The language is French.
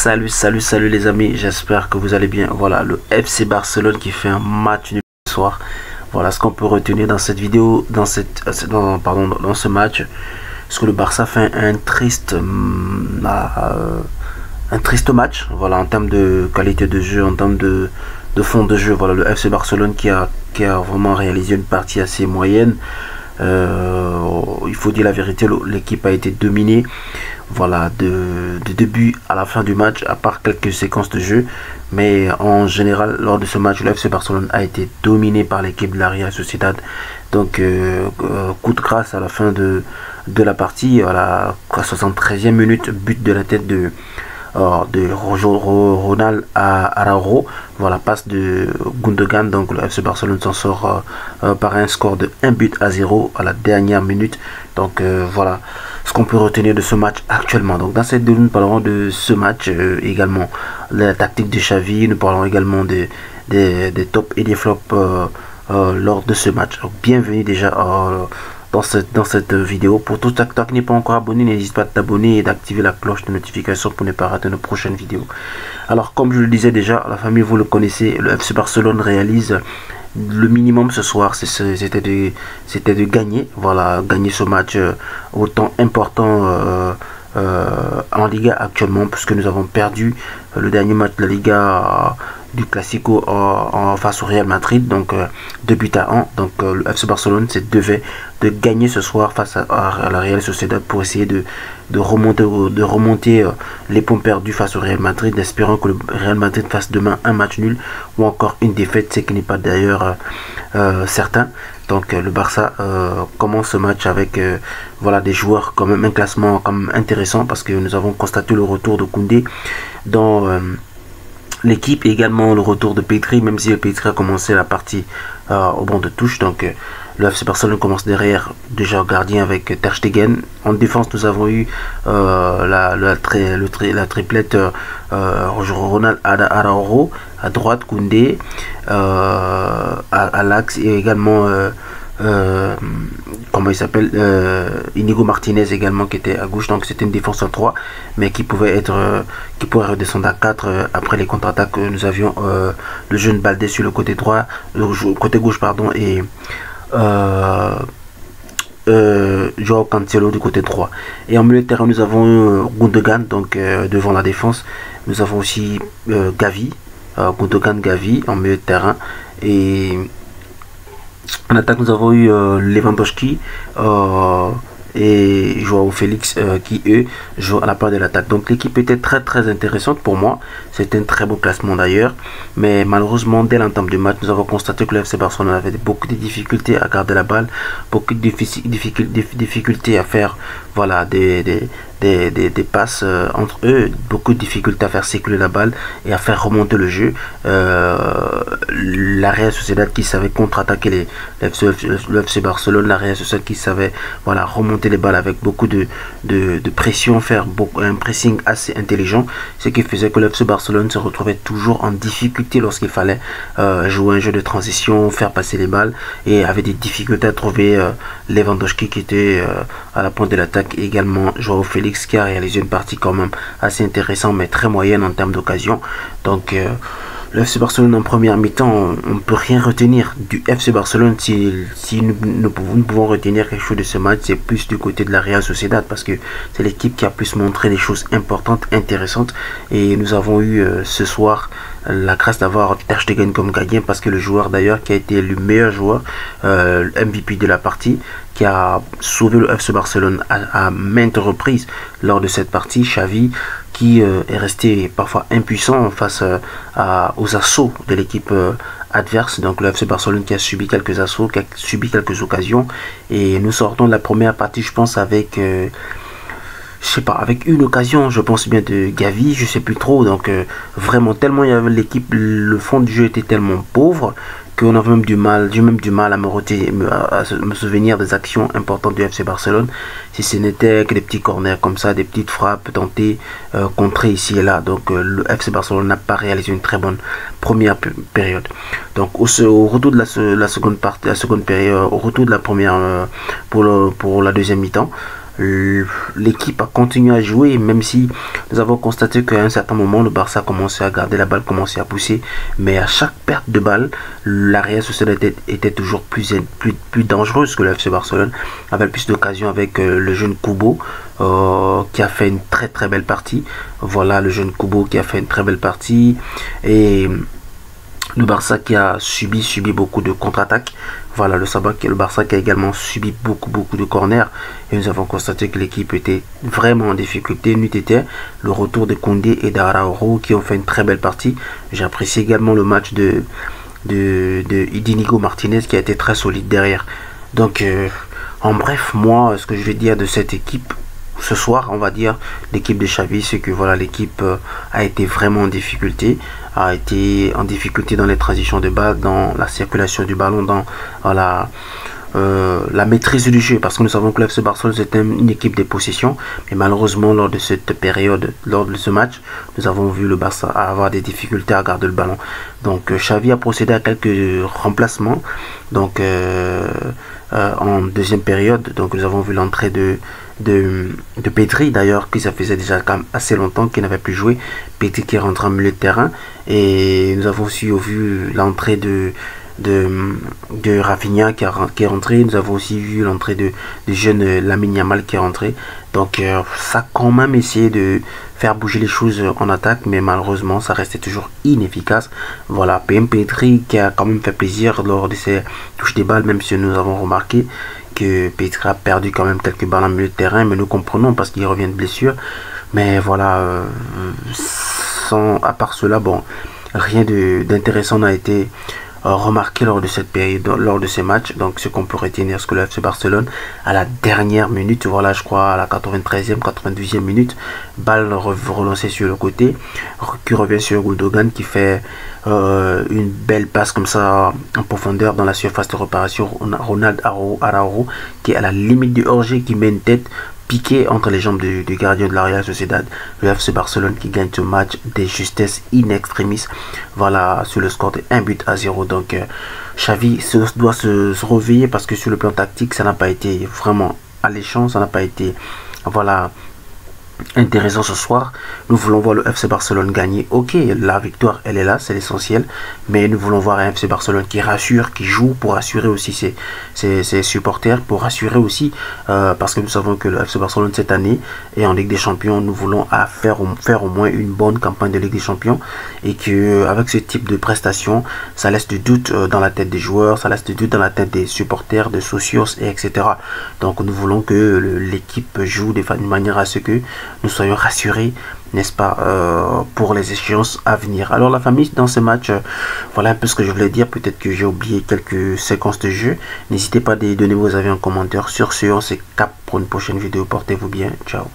Salut les amis, j'espère que vous allez bien. Voilà, le FC Barcelone qui fait un match nul ce soir. Voilà ce qu'on peut retenir dans cette vidéo, dans ce match. Parce que le Barça fait un triste match. Voilà, en termes de qualité de jeu, en termes de fond de jeu. Voilà, le FC Barcelone qui a vraiment réalisé une partie assez moyenne. Il faut dire la vérité, l'équipe a été dominée, voilà, de début à la fin du match, à part quelques séquences de jeu, mais en général lors de ce match le FC Barcelone a été dominé par l'équipe de la Real Sociedad. Donc coup de grâce à la fin de la partie, à la 73e minute, but de la tête de Ronald Araujo. Voilà, passe de Gundogan. Donc le FC Barcelone s'en sort par un score de 1-0 à la dernière minute. Donc voilà ce qu'on peut retenir de ce match actuellement. Donc dans cette vidéo nous parlerons de ce match, également la tactique de Xavi. Nous parlerons également des tops et des flops lors de ce match. Donc bienvenue déjà dans cette vidéo. Pour tout acteur qui n'est pas encore abonné, n'hésite pas à t'abonner et d'activer la cloche de notification pour ne pas rater nos prochaines vidéos. Alors comme je le disais déjà, la famille vous le connaissez, le FC Barcelone réalise le minimum ce soir, c'était de gagner, voilà, gagner ce match autant important en Liga actuellement, puisque nous avons perdu le dernier match de la Liga du Classico face au Real Madrid, donc 2-1. Donc le FC Barcelone devait de gagner ce soir face à la Real Sociedad pour essayer de remonter les points perdus face au Real Madrid, espérant que le Real Madrid fasse demain un match nul ou encore une défaite, ce qui n'est pas d'ailleurs certain. Donc le Barça commence ce match avec voilà, des joueurs quand même, un classement quand même intéressant, parce que nous avons constaté le retour de Koundé dans l'équipe, et également le retour de Pedri, même si Pedri a commencé la partie au banc de touche. Donc le FC Barcelone commence derrière, déjà gardien avec Ter Stegen. En défense nous avons eu la triplette Ronald Araujo, à droite Koundé, à l'axe, et également comment il s'appelle, Inigo Martinez également qui était à gauche. Donc c'était une défense en 3, mais qui pourrait redescendre à 4 après les contre-attaques. Nous avions le jeune Baldé sur le côté droit, côté gauche pardon, et Joao Cancelo du côté droit. Et en milieu de terrain nous avons Gundogan, donc devant la défense. Nous avons aussi Gavi, Gundogan, Gavi en milieu de terrain. Et en attaque nous avons eu Lewandowski et Joao Félix qui eux jouent à la part de l'attaque. Donc l'équipe était très intéressante pour moi. C'était un très beau classement d'ailleurs, mais malheureusement dès l'entame du match nous avons constaté que le FC Barcelone avait beaucoup de difficultés à garder la balle, beaucoup de difficultés à faire, voilà, des passes entre eux, beaucoup de difficultés à faire circuler la balle et à faire remonter le jeu. La Real Sociedad qui savait contre-attaquer le FC Barcelone, la Real Sociedad qui savait, voilà, remonter les balles avec beaucoup de pression, faire un pressing assez intelligent, ce qui faisait que le FC Barcelone se retrouvait toujours en difficulté lorsqu'il fallait jouer un jeu de transition, faire passer les balles, et avait des difficultés à trouver Lewandowski qui était à la pointe de l'attaque, et également Joao Félix qui a réalisé une partie quand même assez intéressante mais très moyenne en termes d'occasion. Donc le FC Barcelone en première mi-temps, on ne peut rien retenir du FC Barcelone. Si nous pouvons retenir quelque chose de ce match, c'est plus du côté de la Real Sociedad, parce que c'est l'équipe qui a plus montré des choses importantes, intéressantes. Et nous avons eu ce soir la grâce d'avoir Ter Stegen comme gardien, parce que le joueur d'ailleurs qui a été le meilleur joueur, MVP de la partie, qui a sauvé le FC Barcelone à maintes reprises lors de cette partie, Xavi, qui est resté parfois impuissant face aux assauts de l'équipe adverse. Donc le FC Barcelone qui a subi quelques assauts, qui a subi quelques occasions, et nous sortons de la première partie, je pense, avec je sais pas, avec une occasion, je pense bien, de Gavi, je sais plus trop. Donc vraiment, tellement il y avait l'équipe, le fond du jeu était tellement pauvre qu'on avait même du mal à me souvenir des actions importantes du FC Barcelone, si ce n'était que des petits corners comme ça, des petites frappes tentées, contrées ici et là. Donc le FC Barcelone n'a pas réalisé une très bonne première période. Donc au retour de la seconde période, au retour de la première pour la deuxième mi-temps, l'équipe a continué à jouer, même si nous avons constaté qu'à un certain moment, le Barça commençait à garder la balle, commençait à pousser, mais à chaque perte de balle, la Real Sociedad était toujours plus dangereuse que le FC Barcelone, avait plus d'occasions avec le jeune Kubo, qui a fait une très belle partie. Voilà, le jeune Kubo qui a fait une très belle partie, et le Barça qui a subi beaucoup de contre-attaques. Voilà, le Barça qui a également subi beaucoup de corners. Et nous avons constaté que l'équipe était vraiment en difficulté. N'eût été le retour de Koundé et d'Araujo qui ont fait une très belle partie. J'apprécie également le match de Íñigo Martínez qui a été très solide derrière. Donc, en bref, moi, ce que je vais dire de cette équipe, ce soir, on va dire, l'équipe de Xavi, c'est que voilà, l'équipe a été vraiment en difficulté, dans les transitions de balle, dans la circulation du ballon, dans voilà, la maîtrise du jeu, parce que nous savons que l'FC Barcelone c'est une équipe de possession, mais malheureusement lors de cette période, lors de ce match, nous avons vu le Barça avoir des difficultés à garder le ballon. Donc Xavi a procédé à quelques remplacements, donc en deuxième période. Donc nous avons vu l'entrée de Pedri d'ailleurs, qui ça faisait déjà quand même assez longtemps qu'il n'avait plus joué. Pedri qui est rentré en milieu de terrain, et nous avons aussi vu l'entrée de Rafinha qui est rentré. Nous avons aussi vu l'entrée de jeune Lamine Yamal qui est rentré. Donc ça a quand même essayé de faire bouger les choses en attaque, mais malheureusement ça restait toujours inefficace. Voilà, PM Pedri qui a quand même fait plaisir lors de ses touches des balles, même si nous avons remarqué que Pedri a perdu quand même quelques balles en milieu de terrain, mais nous comprenons parce qu'il revient de blessure. Mais voilà, à part cela, bon, rien d'intéressant n'a été remarqué lors de cette période, lors de ces matchs. Donc ce qu'on peut retenir, c'est que le FC Barcelone à la dernière minute, voilà, je crois à la 93e 92e minute, balle relancée sur le côté, qui revient sur Gundogan qui fait une belle passe comme ça en profondeur dans la surface de réparation. Ronald Araujo qui est à la limite du hors-jeu, qui met une tête piqué entre les jambes du gardien de la Real Sociedad. Le FC Barcelone qui gagne ce match de justesse in extremis, voilà, sur le score de 1-0. Donc Xavi doit se réveiller, parce que sur le plan tactique ça n'a pas été vraiment alléchant, ça n'a pas été voilà intéressant ce soir. Nous voulons voir le FC Barcelone gagner. Ok, la victoire elle est là, c'est l'essentiel, mais nous voulons voir un FC Barcelone qui rassure, qui joue pour rassurer aussi ses supporters, pour rassurer aussi parce que nous savons que le FC Barcelone cette année est en Ligue des Champions. Nous voulons faire au moins une bonne campagne de Ligue des Champions, et que avec ce type de prestation, ça laisse du doute dans la tête des joueurs, ça laisse du doute dans la tête des supporters, des socios, et etc. Donc nous voulons que l'équipe joue de manière à ce que nous soyons rassurés, n'est-ce pas, pour les échéances à venir. Alors la famille, dans ce match, voilà un peu ce que je voulais dire. Peut-être que j'ai oublié quelques séquences de jeu. N'hésitez pas à donner vos avis en commentaire. Sur ce, on se capte pour une prochaine vidéo. Portez-vous bien. Ciao.